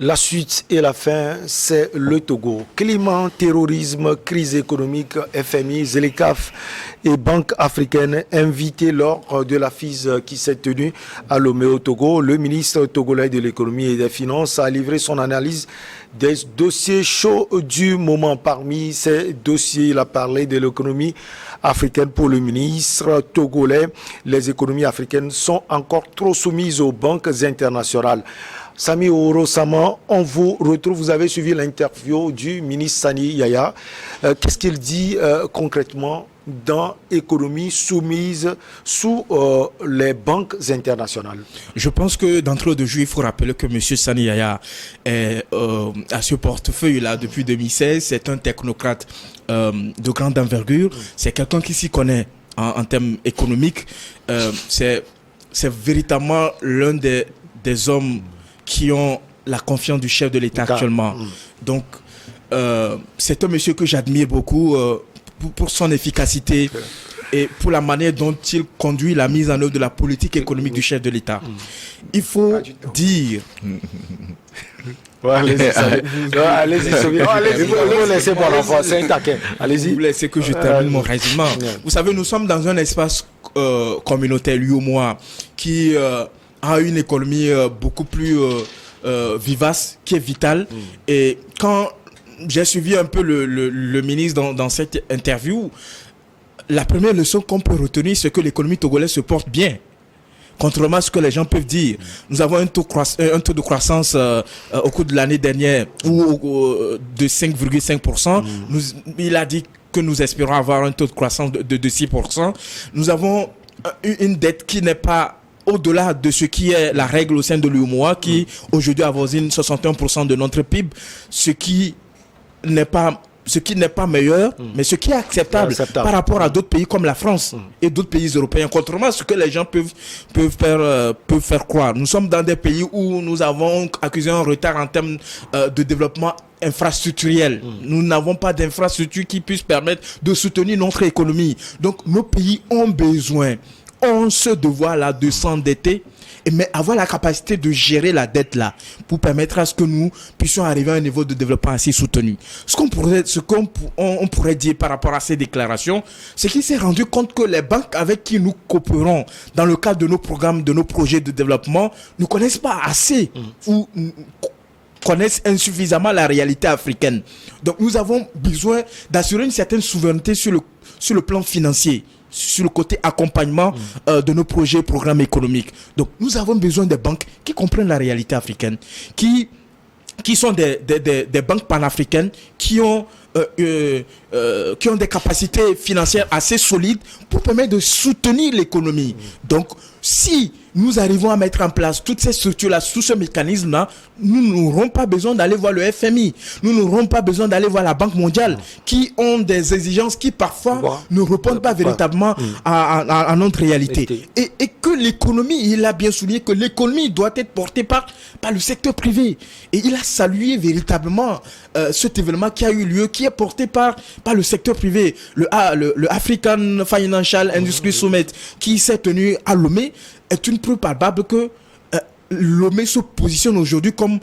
La suite et la fin, c'est le Togo. Climat, terrorisme, crise économique, FMI, ZLECAf et Banque africaine invités lors de la FIS qui s'est tenue à Lomé au Togo. Le ministre togolais de l'économie et des finances a livré son analyse des dossiers chauds du moment. Parmi ces dossiers, il a parlé de l'économie africaine pour le ministre togolais. Les économies africaines sont encore trop soumises aux banques internationales. Sami Orosama, on vous retrouve. Vous avez suivi l'interview du ministre Sani Yaya. Qu'est-ce qu'il dit concrètement dans l'économie soumise sous les banques internationales? Je pense que d'entrée de jeu, il faut rappeler que M. Sani Yaya est à ce portefeuille-là depuis 2016. C'est un technocrate de grande envergure. C'est quelqu'un qui s'y connaît en termes économiques. C'est véritablement l'un des hommes qui ont la confiance du chef de l'État actuellement. Donc, c'est un monsieur que j'admire beaucoup pour son efficacité et pour la manière dont il conduit la mise en œuvre de la politique économique du chef de l'État. Il faut dire... Allez-y, vous laissez pour l'enfant, c'est un taquet. Allez-y. Vous laissez que je termine mon résumé. Vous savez, nous sommes dans un espace communautaire, lui ou moi, qui a une économie beaucoup plus vivace, qui est vitale. Et quand j'ai suivi un peu le ministre dans cette interview, la première leçon qu'on peut retenir, c'est que l'économie togolaise se porte bien. Contrairement à ce que les gens peuvent dire, nous avons un taux de croissance au cours de l'année dernière de 5,5%. Il a dit que nous espérons avoir un taux de croissance de 6%. Nous avons une dette qui n'est pas au-delà de ce qui est la règle au sein de l'UEMOA, qui aujourd'hui avoisine 61% de notre PIB, ce qui n'est pas meilleur, mais ce qui est acceptable par rapport à d'autres pays comme la France et d'autres pays européens, contrairement à ce que les gens peuvent faire croire. Nous sommes dans des pays où nous avons accusé un retard en termes de développement infrastructurel. Nous n'avons pas d'infrastructure qui puisse permettre de soutenir notre économie. Donc nos pays ont ce devoir-là de s'endetter, mais avoir la capacité de gérer la dette-là pour permettre à ce que nous puissions arriver à un niveau de développement assez soutenu. Ce qu'on pourrait dire par rapport à ces déclarations, c'est qu'il s'est rendu compte que les banques avec qui nous coopérons dans le cadre de nos programmes, de nos projets de développement, ne connaissent pas assez ou connaissent insuffisamment la réalité africaine. Donc nous avons besoin d'assurer une certaine souveraineté sur le plan financier, sur le côté accompagnement de nos projets et programmes économiques. Donc, nous avons besoin des banques qui comprennent la réalité africaine, qui sont des banques panafricaines, qui ont des capacités financières assez solides pour permettre de soutenir l'économie. Donc, si nous arrivons à mettre en place toutes ces structures-là, tout ce mécanisme-là, nous n'aurons pas besoin d'aller voir le FMI. Nous n'aurons pas besoin d'aller voir la Banque mondiale, qui ont des exigences qui parfois ne répondent pas véritablement à notre réalité. Et que l'économie, il a bien souligné que l'économie doit être portée par le secteur privé. Et il a salué véritablement cet événement qui a eu lieu, qui est porté par le secteur privé. Le African Financial Industry Summit, qui s'est tenu à Lomé, est une preuve palpable que Lomé se positionne aujourd'hui comme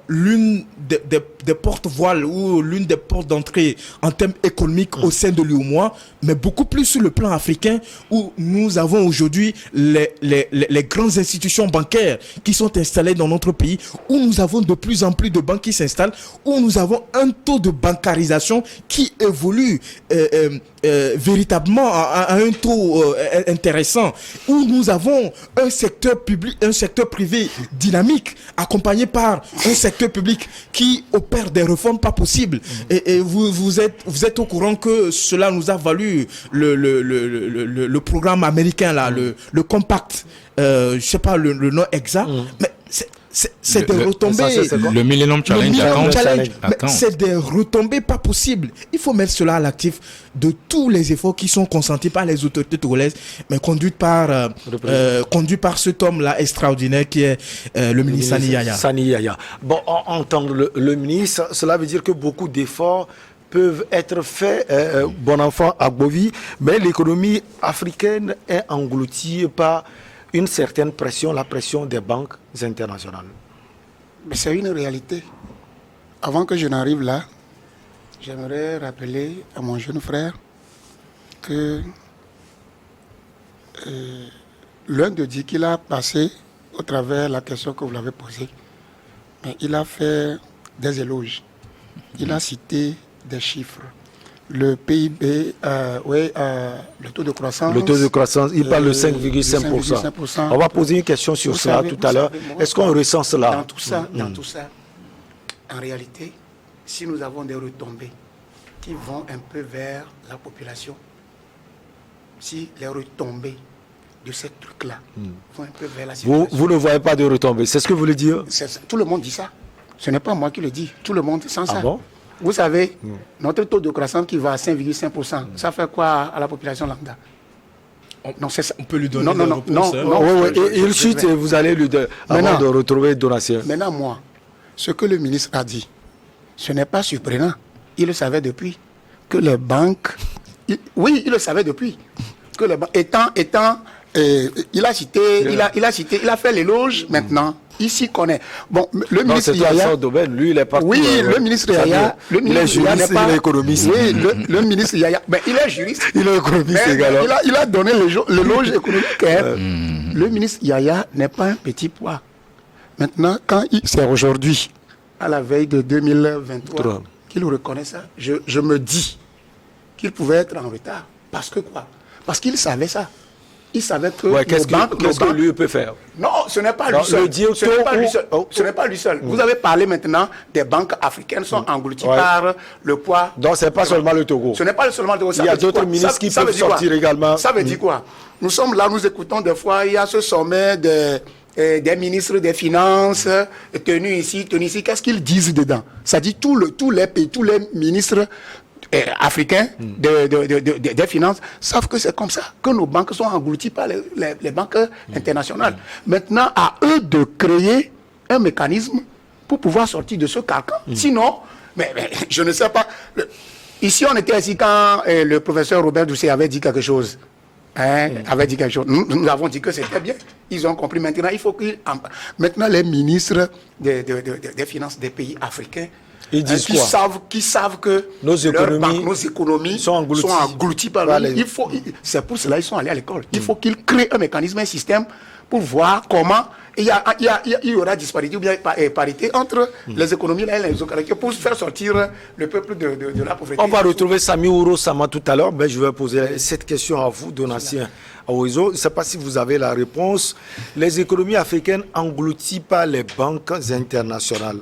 l'une des porte-voiles ou l'une des portes d'entrée en termes économiques au sein de l'UEMOA, mais beaucoup plus sur le plan africain, où nous avons aujourd'hui les grandes institutions bancaires qui sont installées dans notre pays, où nous avons de plus en plus de banques qui s'installent, où nous avons un taux de bancarisation qui évolue véritablement à un taux intéressant, où nous avons un secteur public, un secteur privé dynamique, accompagné par un secteur public qui opère des réformes pas possibles. Et vous êtes au courant que cela nous a valu le programme américain là, le Compact, je sais pas le nom exact, mais c'est des retombées. Le Millennium Challenge. C'est des retombées pas possibles. Il faut mettre cela à l'actif de tous les efforts qui sont consentis par les autorités togolaises, mais conduits par cet homme-là extraordinaire qui est le ministre Sani Yaya. Bon, entendre le ministre, cela veut dire que beaucoup d'efforts peuvent être faits, bon enfant à Bovi, mais l'économie africaine est engloutie par une certaine pression, la pression des banques internationales. Mais c'est une réalité. Avant que je n'arrive là, j'aimerais rappeler à mon jeune frère que l'un de dit qu'il a passé au travers la question que vous l'avez posée, mais il a fait des éloges. Il a cité des chiffres. Le PIB, le taux de croissance. Le taux de croissance, il parle de 5,5%. On va poser une question sur cela tout à l'heure. Est-ce qu'on ressent cela? Dans tout ça, en réalité, si nous avons des retombées qui vont un peu vers la population, si les retombées de ces trucs-là vont un peu vers la population. Vous ne voyez pas de retombées, c'est ce que vous voulez dire? Tout le monde dit ça. Ce n'est pas moi qui le dis. Tout le monde sent ça. Bon? Vous savez, notre taux de croissance qui va à 5,5%, ça fait quoi à la population lambda? Non, c'est ça. On peut lui donner des réponses. Non. Et il chute et vous allez lui avant de retrouver Donatien. Maintenant, moi, ce que le ministre a dit, ce n'est pas surprenant. Il le savait depuis que les banques... Oui, il le savait depuis que les banques... il a fait l'éloge maintenant. Il s'y connaît. Bon, le ministre Yaya... Lui, il est parti. Oui, le ministre Yaya... Il est juriste, il est économiste. Oui, le ministre Yaya... Ben, il est juriste. Il est économiste également. Il a donné l'éloge économique. Le ministre Yaya n'est pas un petit poids. Maintenant, c'est aujourd'hui, à la veille de 2023, qu'il reconnaît ça, je me dis qu'il pouvait être en retard. Parce que quoi? Parce qu'il savait ça. Il savait que qu'est-ce que lui peut faire? Non, ce n'est pas lui seul. Ce n'est pas lui seul. Vous avez parlé maintenant des banques africaines sont englouties par le poids. Donc ce n'est pas seulement le Togo. Ce n'est pas seulement le Togo. Il y a d'autres ministres qui peuvent sortir également. Ça veut dire quoi? Nous sommes là, nous écoutons des fois, il y a ce sommet des ministres des Finances tenus ici. Qu'est-ce qu'ils disent dedans? Ça dit tous les pays, tous les ministres africains des finances savent que c'est comme ça, que nos banques sont englouties par les banques internationales. Maintenant, à eux de créer un mécanisme pour pouvoir sortir de ce carcan. Sinon, mais je ne sais pas. Ici, on était ici quand le professeur Robert Doucet avait dit quelque chose. Nous avons dit que c'était bien. Ils ont compris. Maintenant, il faut qu'ils... Maintenant, les ministres des finances des pays africains qui savent que nos économies sont englouties par c'est pour cela qu'ils sont allés à l'école. Il faut qu'ils créent un mécanisme, un système pour voir comment il y aura disparité ou bien parité entre les économies et les autres pour faire sortir le peuple de la pauvreté. On va retrouver Sami Ouro Sama tout à l'heure. Ben, je vais poser cette question à vous, Donatien Aoizo. Je ne sais pas si vous avez la réponse. Les économies africaines englouties par les banques internationales.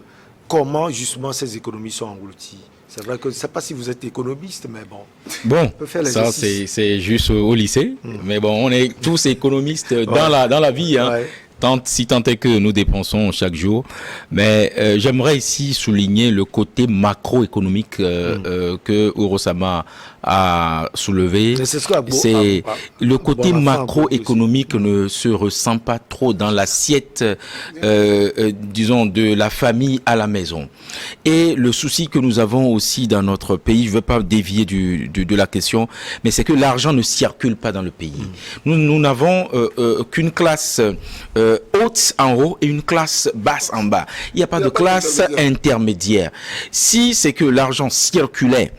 Comment justement ces économies sont englouties? C'est vrai que je ne sais pas si vous êtes économiste, mais bon. Bon, ça c'est juste au lycée. Mais bon, on est tous économistes dans la vie. Hein. Ouais. Tant est que nous dépensons chaque jour. Mais j'aimerais ici souligner le côté macroéconomique que Ouro-sama a soulevé. C'est le côté macroéconomique ne se ressent pas trop dans l'assiette, disons, de la famille à la maison. Et le souci que nous avons aussi dans notre pays, je ne veux pas dévier de la question, mais c'est que l'argent ne circule pas dans le pays. Nous n'avons qu'une classe haute en haut et une classe basse en bas. Il n'y a pas de classe intermédiaire. Si c'est que l'argent circulait,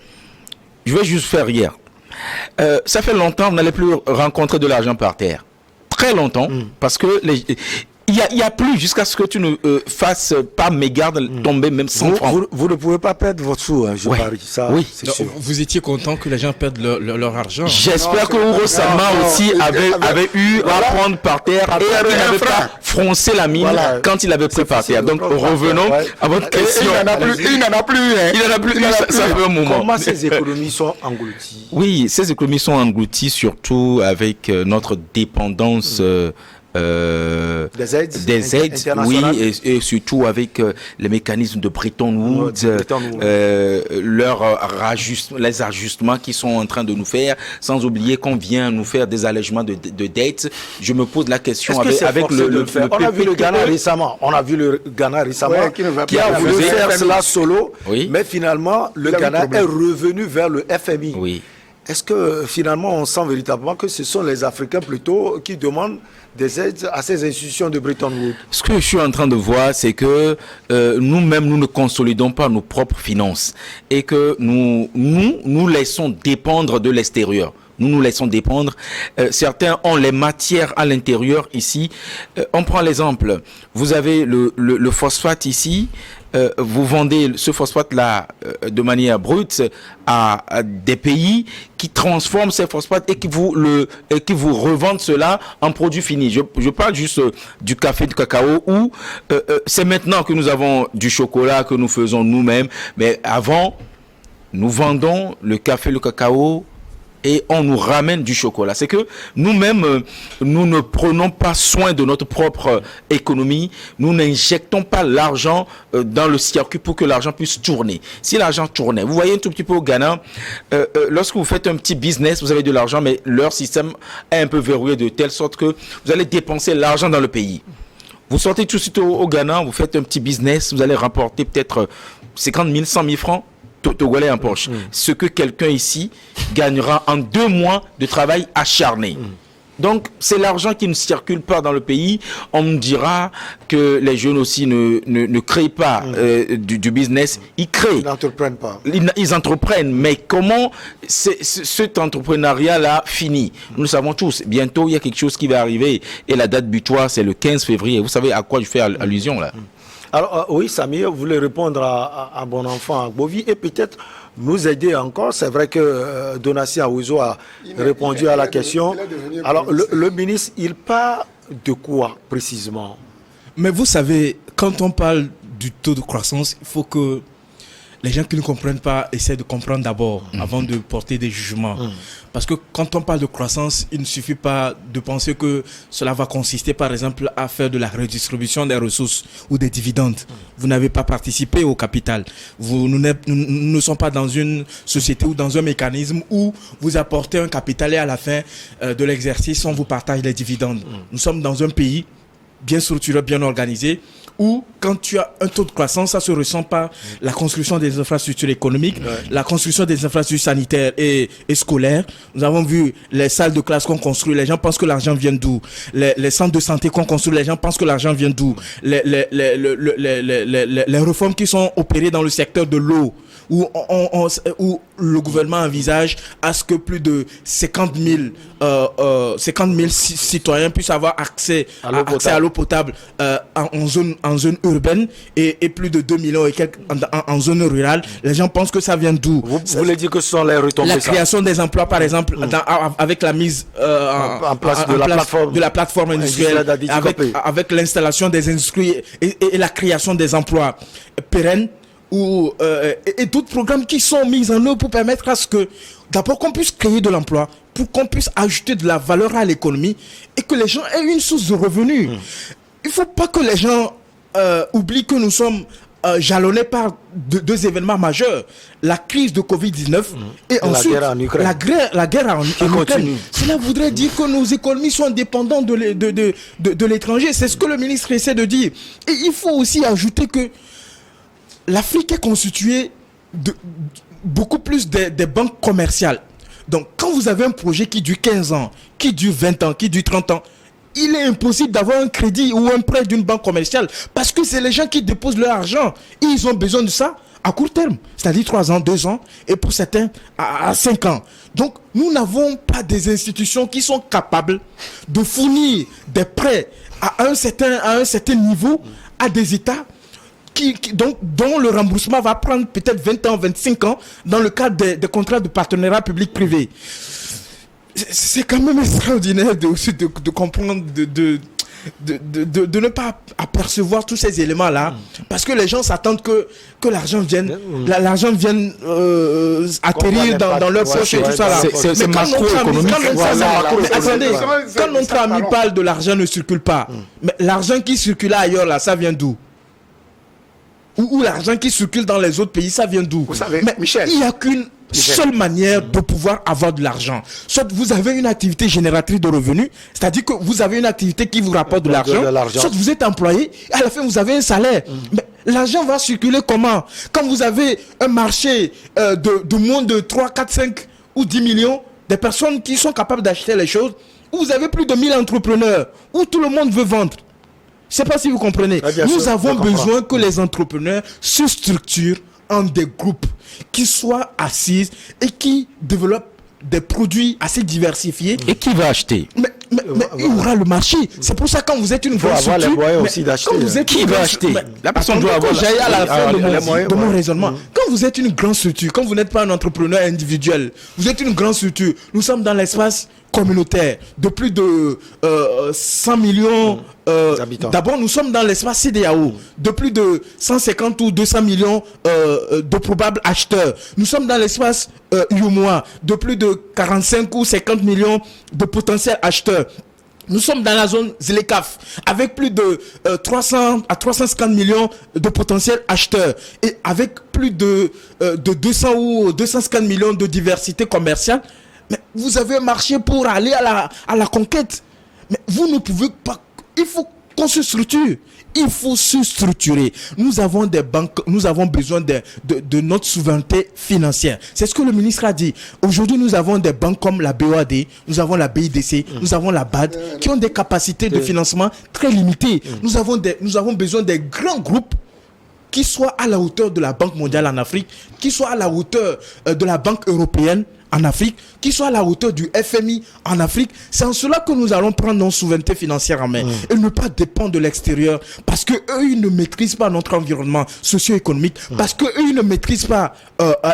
je vais juste faire hier. Ça fait longtemps, vous n'allez plus rencontrer de l'argent par terre. Très longtemps, parce que il y a plus jusqu'à ce que tu ne fasses pas mégarde tomber même 100 francs. Vous ne pouvez pas perdre votre sou, hein, je parie. Ça, oui. Vous étiez content que les gens perdent leur argent. J'espère que Ouro-sama aussi avait eu à prendre par terre et n'avait pas froncé la mine quand il avait pris par terre. Donc revenons à votre question. Il n'en a plus. Ça fait un moment. Comment ces économies sont englouties? Oui, ces économies sont englouties surtout avec notre dépendance des aides, oui, et surtout avec les mécanismes de Bretton Woods, les ajustements qu'ils sont en train de nous faire, sans oublier qu'on vient nous faire des allègements de dettes. Je me pose la question avec le on a vu le Ghana récemment. Qui a voulu faire cela solo, mais finalement le Ghana est revenu vers le FMI. Oui. est-ce que finalement on sent véritablement que ce sont les Africains plutôt qui demandent des aides à ces institutions de Bretton Woods? Ce que je suis en train de voir, c'est que nous-mêmes, nous ne consolidons pas nos propres finances et que nous laissons dépendre de l'extérieur. Nous laissons dépendre. Certains ont les matières à l'intérieur ici. On prend l'exemple. Vous avez le phosphate ici. Vous vendez ce phosphate-là de manière brute à des pays qui transforment ces phosphates et qui vous revendent cela en produit fini. Je parle juste du café, du cacao, où c'est maintenant que nous avons du chocolat que nous faisons nous-mêmes. Mais avant, nous vendons le café, le cacao, et on nous ramène du chocolat. C'est que nous-mêmes, nous ne prenons pas soin de notre propre économie. Nous n'injectons pas l'argent dans le circuit pour que l'argent puisse tourner. Si l'argent tournait, vous voyez un tout petit peu au Ghana, lorsque vous faites un petit business, vous avez de l'argent, mais leur système est un peu verrouillé de telle sorte que vous allez dépenser l'argent dans le pays. Vous sortez tout de suite au Ghana, vous faites un petit business, vous allez rapporter peut-être 50 000, 100 000 francs. Togolais en poche. Ce que quelqu'un ici gagnera en 2 mois de travail acharné. Donc, c'est l'argent qui ne circule pas dans le pays. On me dira que les jeunes aussi ne créent pas du business. Ils créent. Ils n'entreprennent pas. Ils entreprennent. Mais comment cet entrepreneuriat-là finit? Nous le savons tous. Bientôt, il y a quelque chose qui va arriver. Et la date butoir, c'est le 15 février. Vous savez à quoi je fais allusion là? Alors, oui, Samir, vous voulez répondre à bon enfant Bovi et peut-être nous aider encore. C'est vrai que Donatien Aouzo a répondu à la question. Alors, le ministre, il parle de quoi précisément? Mais vous savez, quand on parle du taux de croissance, il faut que les gens qui ne comprennent pas essaient de comprendre d'abord avant de porter des jugements. Parce que quand on parle de croissance, il ne suffit pas de penser que cela va consister par exemple à faire de la redistribution des ressources ou des dividendes. Vous n'avez pas participé au capital. Nous ne sommes pas dans une société ou dans un mécanisme où vous apportez un capital et à la fin de l'exercice, on vous partage les dividendes. Nous sommes dans un pays bien structuré, bien organisé, où quand tu as un taux de croissance, ça se ressent par la construction des infrastructures économiques, la construction des infrastructures sanitaires et scolaires. Nous avons vu les salles de classe qu'on construit, les gens pensent que l'argent vient d'où? Les centres de santé qu'on construit, les gens pensent que l'argent vient d'où? Les réformes qui sont opérées dans le secteur de l'eau, où le gouvernement envisage à ce que plus de 50 000 citoyens puissent avoir accès à l'eau potable en zone urbaine et plus de 2 millions et quelques en zone rurale. Les gens pensent que ça vient d'où? Vous voulez dire que ce sont les retombées? La création des emplois, par exemple, avec la mise en place de la plateforme industrielle, avec l'installation des industries et la création des emplois pérennes, et d'autres programmes qui sont mis en œuvre pour permettre à ce que d'abord qu'on puisse créer de l'emploi, pour qu'on puisse ajouter de la valeur à l'économie et que les gens aient une source de revenus. Il ne faut pas que les gens oublient que nous sommes jalonnés par deux événements majeurs, la crise de Covid-19 et ensuite la guerre en Ukraine. Cela voudrait dire que nos économies sont dépendantes de l'étranger. C'est ce que le ministre essaie de dire. Et il faut aussi ajouter que l'Afrique est constituée de beaucoup plus des banques commerciales. Donc, quand vous avez un projet qui dure 15 ans, qui dure 20 ans, qui dure 30 ans, il est impossible d'avoir un crédit ou un prêt d'une banque commerciale parce que c'est les gens qui déposent leur argent. Et ils ont besoin de ça à court terme, c'est-à-dire 3 ans, 2 ans, et pour certains, à 5 ans. Donc, nous n'avons pas des institutions qui sont capables de fournir des prêts à un certain niveau à des États dont le remboursement va prendre peut-être 20 ans, 25 ans dans le cadre des contrats de partenariat public-privé. C'est quand même extraordinaire de comprendre, de ne pas apercevoir tous ces éléments-là, parce que les gens s'attendent que l'argent vienne, atterrir dans leur poche et tout ça là. C'est macroéconomique. Quand notre ami parle de l'argent ne circule pas, mais l'argent qui circule ailleurs là, ça vient d'où? Ou l'argent qui circule dans les autres pays, ça vient d'où? Vous savez, mais Michel, il n'y a qu'une seule manière de pouvoir avoir de l'argent. Soit vous avez une activité génératrice de revenus, c'est-à-dire que vous avez une activité qui vous rapporte de l'argent, soit vous êtes employé, et à la fin vous avez un salaire. Mais l'argent va circuler comment? Quand vous avez un marché de moins de 3, 4, 5 ou 10 millions, des personnes qui sont capables d'acheter les choses, où vous avez plus de 1000 entrepreneurs, où tout le monde veut vendre. Je ne sais pas si vous comprenez. Nous avons besoin que les entrepreneurs se structurent en des groupes qui soient assises et qui développent des produits assez diversifiés. Et qui va acheter? Mais il y aura le marché. C'est pour ça quand vous êtes une grande structure, qui va acheter? La personne doit avoir. J'aille à la fin de mon raisonnement. Quand vous êtes une grande structure, quand vous n'êtes pas un entrepreneur individuel, vous êtes une grande structure. Nous sommes dans l'espace communautaire de plus de 100 millions d'habitants. D'abord, nous sommes dans l'espace CEDEAO de plus de 150 ou 200 millions de probables acheteurs. Nous sommes dans l'espace UEMOA de plus de 45 ou 50 millions de potentiels acheteurs. Nous sommes dans la zone ZLECAf avec plus de 300 à 350 millions de potentiels acheteurs et avec plus de 200 ou 250 millions de diversité commerciale. Mais vous avez marché pour aller à la conquête. Mais vous ne pouvez pas. Il faut qu'on se structure. Il faut se structurer. Nous avons des banques, nous avons besoin de notre souveraineté financière. C'est ce que le ministre a dit. Aujourd'hui, nous avons des banques comme la BOAD, nous avons la BIDC, nous avons la BAD, qui ont des capacités de financement très limitées. Nous avons besoin des grands groupes qui soient à la hauteur de la Banque mondiale en Afrique, qui soient à la hauteur de la Banque européenne en Afrique, qui soit à la hauteur du FMI en Afrique. C'est en cela que nous allons prendre notre souveraineté financière en main et ne pas dépendre de l'extérieur, parce que eux ils ne maîtrisent pas notre environnement socio-économique, parce que eux ils ne maîtrisent pas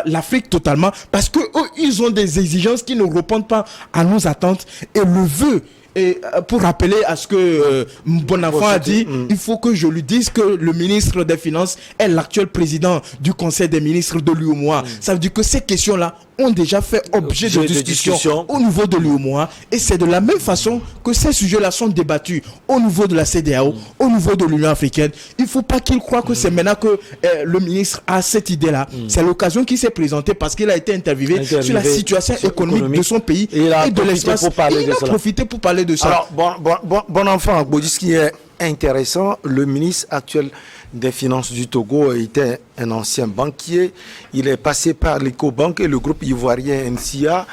l'Afrique totalement, parce que eux ils ont des exigences qui ne répondent pas à nos attentes. Et le vœu, et pour rappeler à ce que Bonafont a dit, il faut que je lui dise que le ministre des Finances est l'actuel président du Conseil des ministres de l'UEMOA. Ça veut dire que ces questions-là ont déjà fait objet de discussion au niveau de l'UEMOA, et c'est de la même façon que ces sujets-là sont débattus au niveau de la CEDEAO, au niveau de l'Union africaine. Il ne faut pas qu'il croie que c'est maintenant que le ministre a cette idée-là. C'est l'occasion qui s'est présentée parce qu'il a été interviewé sur la situation économique de son pays et de l'espace. Il a profité pour parler de ça. Alors, bon enfant, ce qui est intéressant, le ministre actuel des Finances du Togo était un ancien banquier. Il est passé par l'Ecobank et le groupe ivoirien NCA.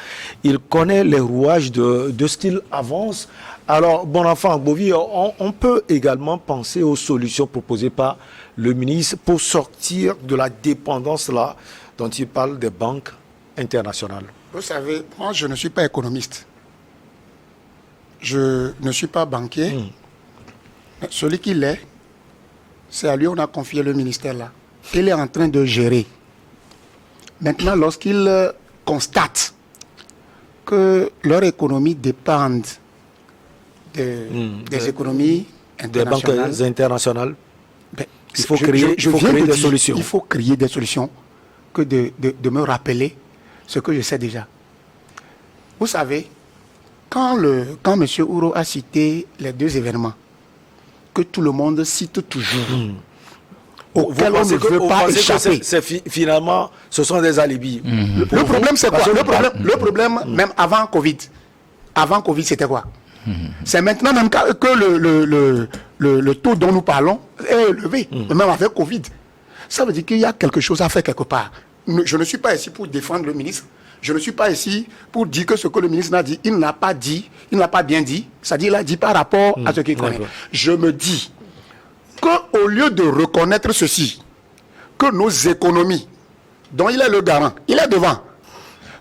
Il connaît les rouages de ce qu'il avance. Alors, bon enfant, Bovi, on peut également penser aux solutions proposées par le ministre pour sortir de la dépendance là dont il parle des banques internationales. Vous savez, moi je ne suis pas économiste. Je ne suis pas banquier. Celui qui l'est, c'est à lui on a confié le ministère là. Il est en train de gérer. Maintenant, lorsqu'il constate que leur économie dépend des économies internationales, des banques internationales, ben, il faut créer des solutions. Il faut créer des solutions que de me rappeler ce que je sais déjà. Vous savez, quand M. Ouro a cité les deux événements que tout le monde cite toujours, auquel on ne veut pas échapper. Finalement, ce sont des alibis. Le problème, c'est quoi? Le problème, même avant Covid, c'était quoi? C'est maintenant même que le taux dont nous parlons est élevé, même avec Covid. Ça veut dire qu'il y a quelque chose à faire quelque part. Je ne suis pas ici pour défendre le ministre. Je ne suis pas ici pour dire que ce que le ministre a dit, il n'a pas bien dit. C'est-à-dire qu'il a dit par rapport à ce qu'il connaît. Je me dis qu'au lieu de reconnaître ceci, que nos économies, dont il est le garant, il est devant,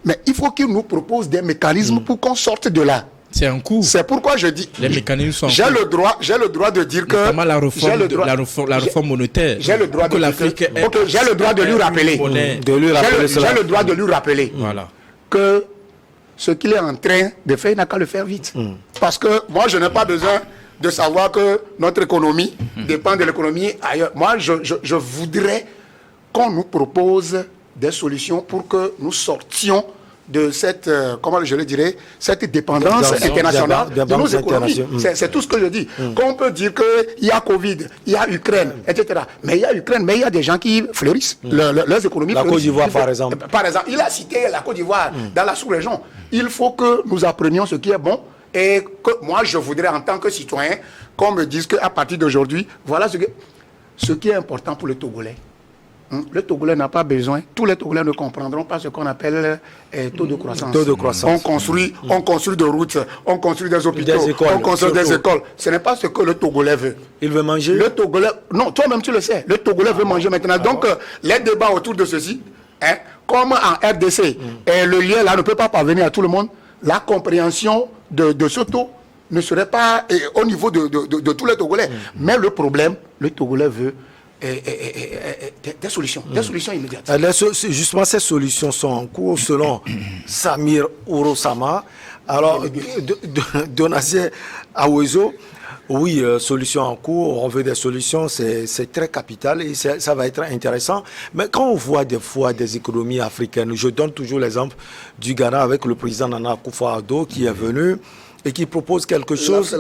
mais il faut qu'il nous propose des mécanismes pour qu'on sorte de là. C'est un coup. C'est pourquoi je dis, les mécanismes sont j'ai le droit de dire que notamment la réforme monétaire. J'ai le droit que l'Afrique j'ai le droit de lui rappeler. J'ai le droit de lui rappeler que ce qu'il est en train de faire, il n'a qu'à le faire vite. Parce que moi, je n'ai pas besoin de savoir que notre économie dépend de l'économie ailleurs. Moi, je voudrais qu'on nous propose des solutions pour que nous sortions de cette, comment je le dirais, cette dépendance internationale de nos économies. C'est tout ce que je dis. Qu'on peut dire qu'il y a Covid, il y a Ukraine, etc. Mais il y a Ukraine, mais il y a des gens qui fleurissent. Leurs économies fleurissent. La Côte d'Ivoire, par exemple. Par exemple, il a cité la Côte d'Ivoire dans la sous-région. Il faut que nous apprenions ce qui est bon et que moi, je voudrais, en tant que citoyen, qu'on me dise qu'à partir d'aujourd'hui, voilà ce qui est important pour les Togolais. Le Togolais n'a pas besoin, tous les Togolais ne comprendront pas ce qu'on appelle taux de croissance. Taux de croissance. On construit des routes, on construit des hôpitaux, on construit des écoles. Ce n'est pas ce que le Togolais veut. Il veut manger. Le Togolais, non, toi-même tu le sais, le Togolais veut manger maintenant. Donc, les débats autour de ceci, comme en RDC, le lien là ne peut pas parvenir à tout le monde, la compréhension de ce taux ne serait pas au niveau de tous les Togolais. Mais le problème, le Togolais veut des solutions immédiates. Justement, ces solutions sont en cours selon Samir Ourosama. Alors, Donatien Awezo, oui, solutions en cours, on veut des solutions, c'est très capital et ça va être intéressant. Mais quand on voit des fois des économies africaines, je donne toujours l'exemple du Ghana avec le président Nana Akufo-Addo qui est venu et qui propose quelque chose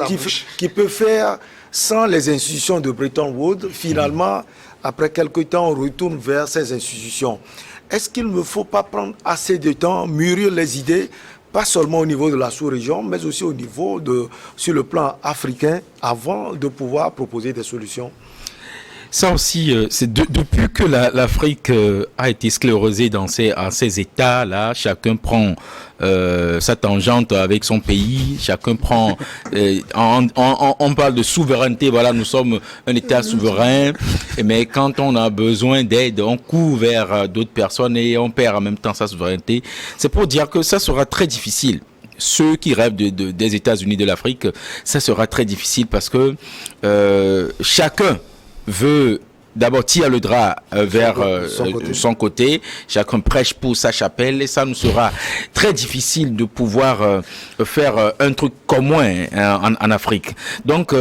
qui peut faire sans les institutions de Bretton Woods. Finalement, après quelques temps, on retourne vers ces institutions. Est-ce qu'il ne faut pas prendre assez de temps, mûrir les idées, pas seulement au niveau de la sous-région, mais aussi au niveau sur le plan africain, avant de pouvoir proposer des solutions? Ça aussi, c'est depuis que l'Afrique a été sclérosée à ces états-là, chacun prend sa tangente avec son pays, chacun prend... on parle de souveraineté, voilà, nous sommes un état souverain, mais quand on a besoin d'aide, on court vers d'autres personnes et on perd en même temps sa souveraineté. C'est pour dire que ça sera très difficile. Ceux qui rêvent des États-Unis de l'Afrique, ça sera très difficile parce que chacun veut d'abord tirer le drap vers son côté, chacun prêche pour sa chapelle et ça nous sera très difficile de pouvoir faire un truc commun en Afrique. Donc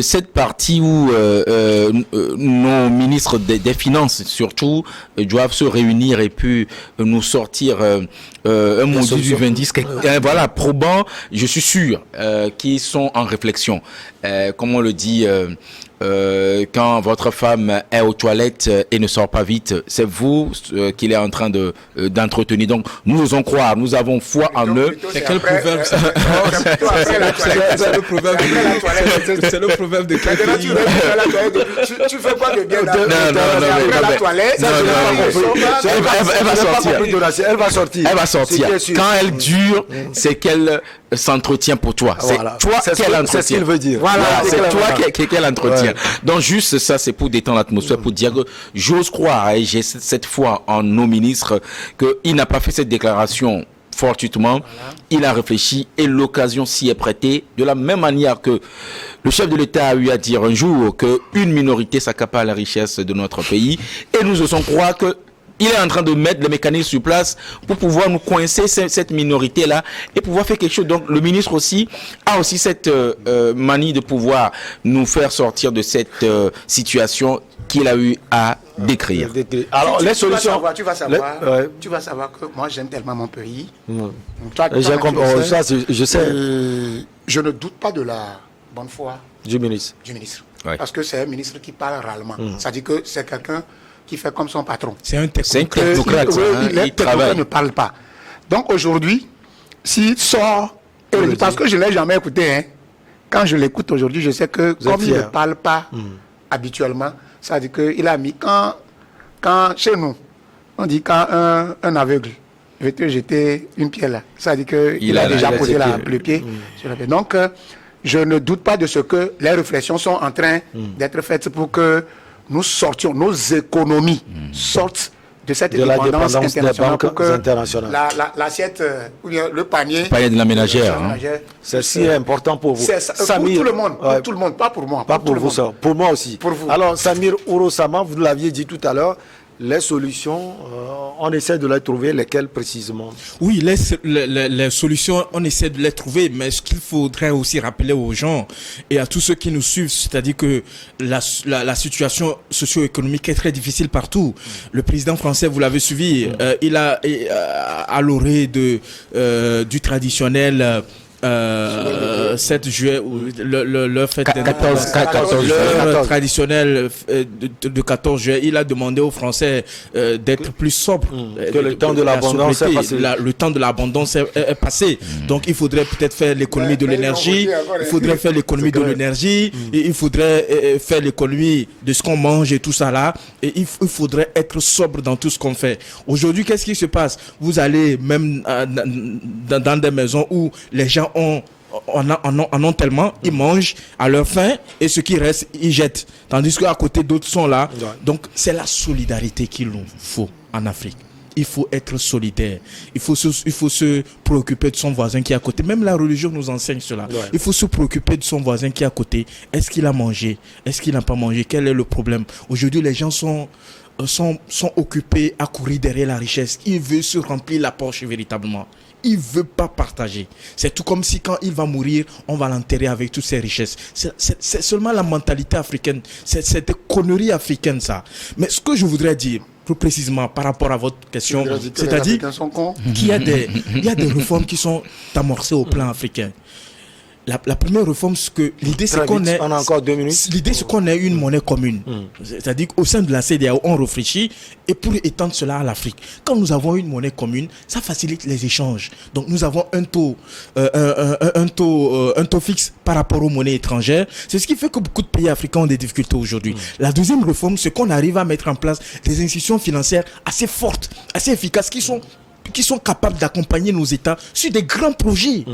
cette partie où nos ministres des Finances surtout doivent se réunir et puis nous sortir un module du 2010 voilà, probant, je suis sûr qu'ils sont en réflexion. Comme on le dit, quand votre femme est aux toilettes et ne sort pas vite, c'est vous qu'il est en train d'entretenir. Donc, nous osons croire, nous avons foi en eux. C'est quel proverbe ça? C'est le proverbe de quel pays? Tu fais quoi de bien? Elle va sortir. Elle va sortir. Quand elle dure, c'est qu'elle s'entretient pour toi. C'est toi qu'elle entretient. C'est ce qu'il veut dire. Voilà, c'est toi qu'elle entretient. Donc juste ça, c'est pour détendre l'atmosphère, pour dire que j'ose croire, et j'ai cette foi en nos ministres, qu'il n'a pas fait cette déclaration fortuitement. Il a réfléchi et l'occasion s'y est prêtée, de la même manière que le chef de l'État a eu à dire un jour qu'une minorité s'accapare la richesse de notre pays, et nous osons croire que il est en train de mettre les mécanismes sur place pour pouvoir nous coincer cette minorité-là et pouvoir faire quelque chose. Donc le ministre aussi a aussi cette manie de pouvoir nous faire sortir de cette situation qu'il a eu à décrire. Alors les solutions... Tu vas savoir que moi j'aime tellement mon pays. Je sais. Je ne doute pas de la bonne foi du ministre. Ouais. Parce que c'est un ministre qui parle rarement. C'est-à-dire que c'est quelqu'un qui fait comme son patron. C'est un technocrate. Les technocrates ne parlent pas. Donc aujourd'hui, s'il sort, parce que je ne l'ai jamais écouté, quand je l'écoute aujourd'hui, je sais que comme il ne parle pas habituellement, ça veut dire qu'il a mis, quand chez nous, on dit quand un aveugle veut te jeter une pierre là, ça veut dire qu'il a déjà posé le pied sur la pierre. Donc, je ne doute pas de ce que les réflexions sont en train d'être faites pour que nous sortions, nos économies sortent de cette dépendance internationale pour que l'assiette, le panier de la ménagère. C'est si important pour vous. Samir, pour tout le monde, pas pour moi. Pas pour vous, ça. Pour moi aussi. Pour vous. Alors, Samir Ourosama, vous l'aviez dit tout à l'heure, les solutions, on essaie de les trouver, lesquelles précisément? Oui, les solutions, on essaie de les trouver, mais ce qu'il faudrait aussi rappeler aux gens et à tous ceux qui nous suivent, c'est-à-dire que la situation socio-économique est très difficile partout. Le président français, vous l'avez suivi, il a à l'orée du traditionnel 7 juillet, leur fête 14 l'heure traditionnelle de 14 juillet, il a demandé aux Français d'être plus sobres. Que le temps de l'abondance est passé. Le temps de l'abondance est passé. Donc il faudrait peut-être faire l'économie de l'énergie. Il faudrait faire l'économie de l'énergie. Et il faudrait faire l'économie de ce qu'on mange et tout ça là. Et il faudrait être sobre dans tout ce qu'on fait. Aujourd'hui, qu'est-ce qui se passe? Vous allez même dans des maisons où les gens en ont tellement, ils mangent à leur faim et ce qui reste, ils jettent. Tandis qu'à côté, d'autres sont là. Ouais. Donc, c'est la solidarité qu'il nous faut en Afrique. Il faut être solidaire. Il faut se préoccuper de son voisin qui est à côté. Même la religion nous enseigne cela. Ouais. Il faut se préoccuper de son voisin qui est à côté. Est-ce qu'il a mangé? Est-ce qu'il n'a pas mangé? Quel est le problème? Aujourd'hui, les gens sont occupés à courir derrière la richesse. Ils veulent se remplir la poche véritablement. Il ne veut pas partager. C'est tout comme si quand il va mourir, on va l'enterrer avec toutes ses richesses. C'est seulement la mentalité africaine. C'est des conneries africaines, ça. Mais ce que je voudrais dire, plus précisément par rapport à votre question, c'est-à-dire qu'il y a des réformes qui sont amorcées au plan africain. La première réforme, c'est que l'idée, c'est qu'on ait, on a encore 2 minutes. L'idée, c'est qu'on ait une monnaie commune. C'est-à-dire qu'au sein de la CEDEAO, on réfléchit et pour étendre cela à l'Afrique. Quand nous avons une monnaie commune, ça facilite les échanges. Donc, nous avons un taux fixe par rapport aux monnaies étrangères. C'est ce qui fait que beaucoup de pays africains ont des difficultés aujourd'hui. La deuxième réforme, c'est qu'on arrive à mettre en place des institutions financières assez fortes, assez efficaces, qui sont capables d'accompagner nos États sur des grands projets.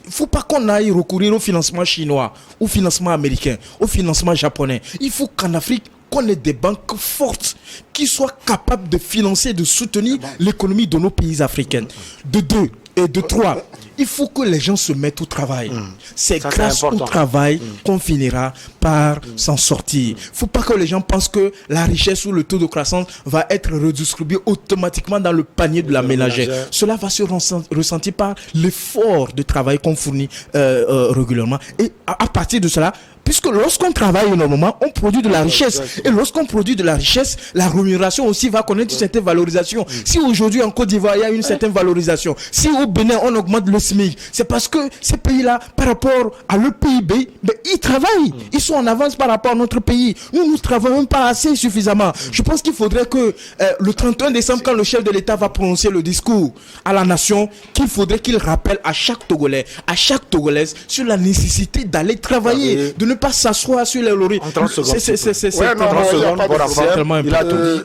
Il ne faut pas qu'on aille recourir au financement chinois, au financement américain, au financement japonais. Il faut qu'en Afrique, qu'on ait des banques fortes qui soient capables de financer, de soutenir l'économie de nos pays africains. De 2 et de 3, il faut que les gens se mettent au travail. C'est grâce au travail qu'on finira par s'en sortir. Il ne faut pas que les gens pensent que la richesse ou le taux de croissance va être redistribué automatiquement dans le panier de la ménagère. Cela va se ressentir par l'effort de travail qu'on fournit régulièrement. Et à partir de cela, puisque lorsqu'on travaille énormément, on produit de la richesse. Et lorsqu'on produit de la richesse, la rémunération aussi va connaître une certaine valorisation. Si aujourd'hui en Côte d'Ivoire, il y a une certaine valorisation, si au Bénin, on augmente le SMIC, c'est parce que ces pays-là, par rapport à leur PIB, ils travaillent. Ils sont en avance par rapport à notre pays. Nous ne travaillons pas assez suffisamment. Je pense qu'il faudrait que le 31 décembre, quand le chef de l'État va prononcer le discours à la nation, qu'il faudrait qu'il rappelle à chaque Togolais, à chaque Togolaise, sur la nécessité d'aller travailler, de ne pas s'asseoir sur les lauriers. En 30 secondes.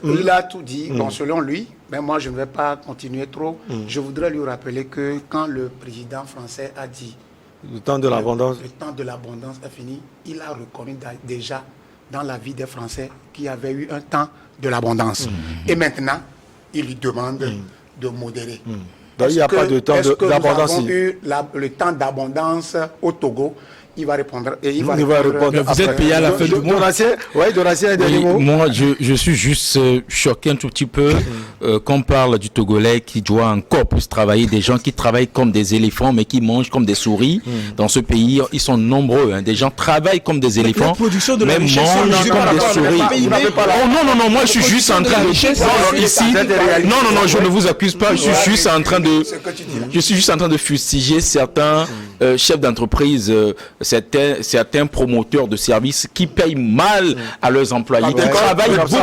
Il a tout dit. Bon, selon lui, mais moi je ne vais pas continuer trop. Je voudrais lui rappeler que quand le président français a dit le temps de l'abondance est fini, il a reconnu déjà dans la vie des Français qu'il y avait eu un temps de l'abondance. Et maintenant, il lui demande de modérer. Donc, il n'y a pas de temps d'abondance. Nous avons eu le temps d'abondance au Togo. Il va répondre. Et il va répondre. Vous êtes payé à la fin du mois. Donatien, un dernier mot. Moi, je suis juste choqué un tout petit peu qu'on parle du Togolais qui doit encore plus travailler, des gens qui travaillent comme des éléphants mais qui mangent comme des souris. Dans ce pays, ils sont nombreux. Des gens travaillent comme des éléphants, mais mangent comme des souris. Non, moi je suis juste en train de... Non, je ne vous accuse pas. Je suis juste en train de fustiger certains chefs d'entreprise, certains promoteurs de services qui payent mal à leurs employés, qui travaillent beaucoup.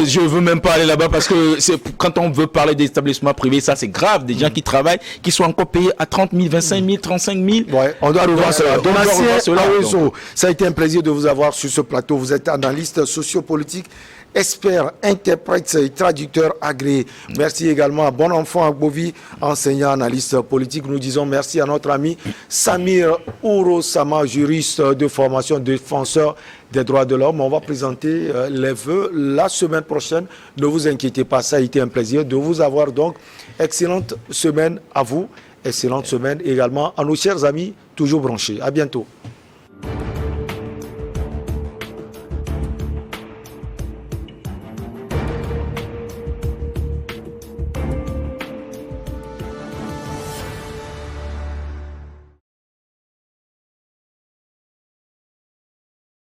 Je veux même pas aller là-bas parce que quand on veut parler d'établissements privés, ça c'est grave. Des gens qui travaillent, qui sont encore payés à 30 000, 25 000, 35 000. Ouais, on doit revoir cela. Ça a été un plaisir de vous avoir sur ce plateau. Vous êtes analyste sociopolitique, expert, interprète et traducteur agréé. Merci également à Bonenfant Agbovi, enseignant analyste politique. Nous disons merci à notre ami Samir Ourosama, juriste de formation, défenseur des droits de l'homme. On va présenter les vœux la semaine prochaine. Ne vous inquiétez pas, ça a été un plaisir de vous avoir. Donc, excellente semaine à vous. Excellente semaine également à nos chers amis, toujours branchés. À bientôt.